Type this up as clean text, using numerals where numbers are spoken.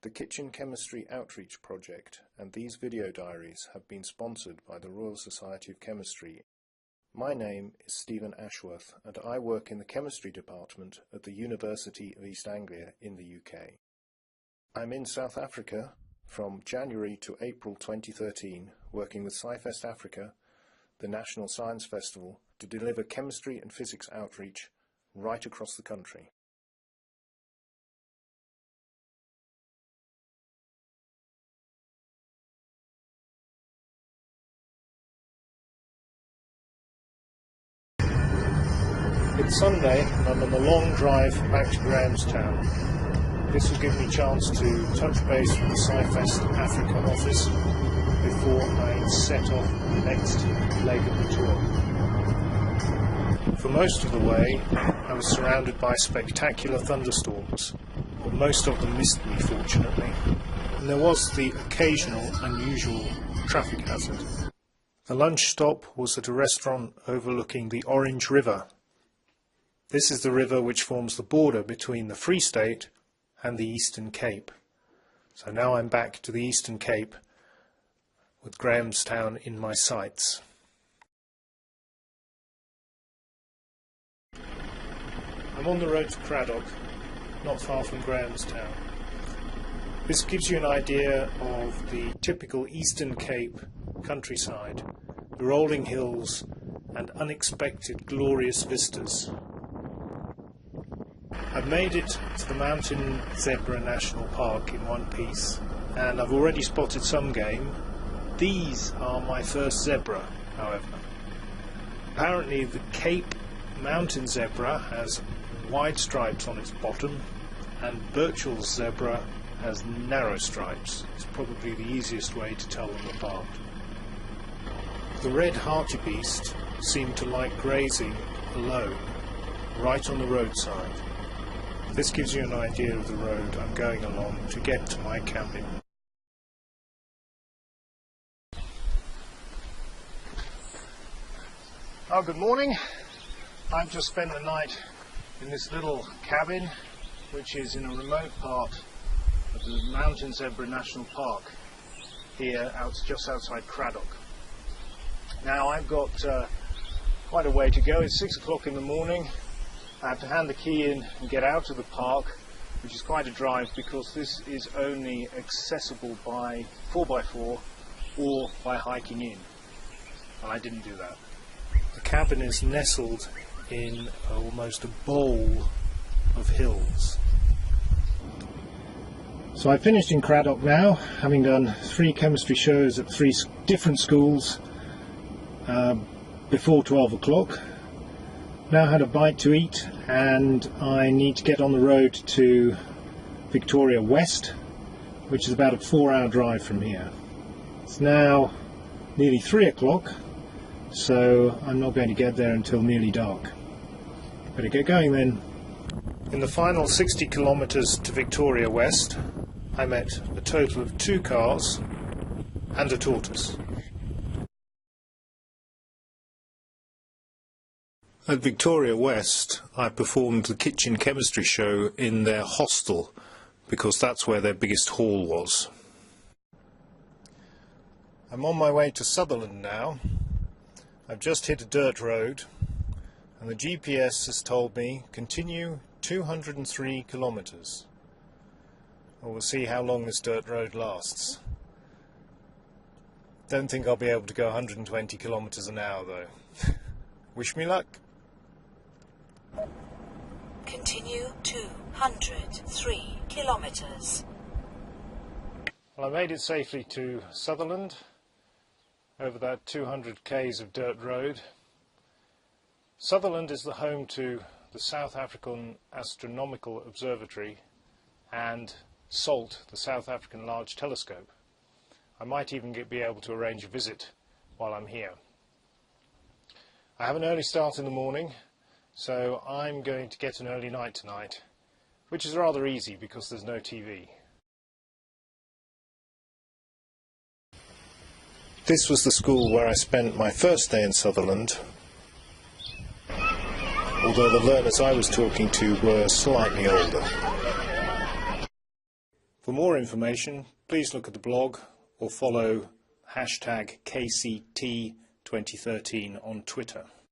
The Kitchen Chemistry Outreach Project and these video diaries have been sponsored by the Royal Society of Chemistry. My name is Stephen Ashworth and I work in the Chemistry Department at the University of East Anglia in the UK. I'm in South Africa from January to April 2013 working with SciFest Africa, the National Science Festival, to deliver chemistry and physics outreach right across the country. It's Sunday and I'm on the long drive back to Grahamstown. This will give me a chance to touch base with the SciFest Africa office before I set off on the next leg of the tour. For most of the way I was surrounded by spectacular thunderstorms, but most of them missed me fortunately, and there was the occasional unusual traffic hazard. The lunch stop was at a restaurant overlooking the Orange River. This is the river which forms the border between the Free State and the Eastern Cape. So now I'm back to the Eastern Cape with Grahamstown in my sights. I'm on the road to Cradock, not far from Grahamstown. This gives you an idea of the typical Eastern Cape countryside, the rolling hills and unexpected glorious vistas. I've made it to the Mountain Zebra National Park in one piece, and I've already spotted some game. These are my first zebra, however. Apparently the Cape Mountain Zebra has wide stripes on its bottom, and Birchall's zebra has narrow stripes. It's probably the easiest way to tell them apart. The red hartebeest seemed to like grazing alone, right on the roadside. This gives you an idea of the road I'm going along to get to my cabin. Oh, good morning. I've just spent the night in this little cabin, which is in a remote part of the Mountain Zebra National Park, here just outside Cradock. Now I've got quite a way to go. It's 6 o'clock in the morning. I have to hand the key in and get out of the park, which is quite a drive because this is only accessible by 4x4 or by hiking in, and I didn't do that. The cabin is nestled in almost a bowl of hills. So I finished in Cradock now, having done 3 chemistry shows at 3 different schools before 12 o'clock. Now had a bite to eat and I need to get on the road to Victoria-Wes, which is about a 4-hour drive from here. It's now nearly 3 o'clock, so I'm not going to get there until nearly dark. Better get going then. In the final 60 kilometres to Victoria-Wes, I met a total of 2 cars and a tortoise. At Victoria-Wes, I performed the kitchen chemistry show in their hostel because that's where their biggest hall was. I'm on my way to Sutherland now. I've just hit a dirt road and the GPS has told me continue 203 kilometres. Well, we'll see how long this dirt road lasts. Don't think I'll be able to go 120 kilometres an hour though. Wish me luck. Continue 203 kilometres. Well, I made it safely to Sutherland over that 200 k's of dirt road. Sutherland is the home to the South African Astronomical Observatory and SALT, the South African Large Telescope. I might even be able to arrange a visit while I'm here. I have an early start in the morning, so I'm going to get an early night tonight, which is rather easy because there's no TV. This was the school where I spent my first day in Sutherland, although the learners I was talking to were slightly older. For more information, please look at the blog or follow #KCT2013 on Twitter.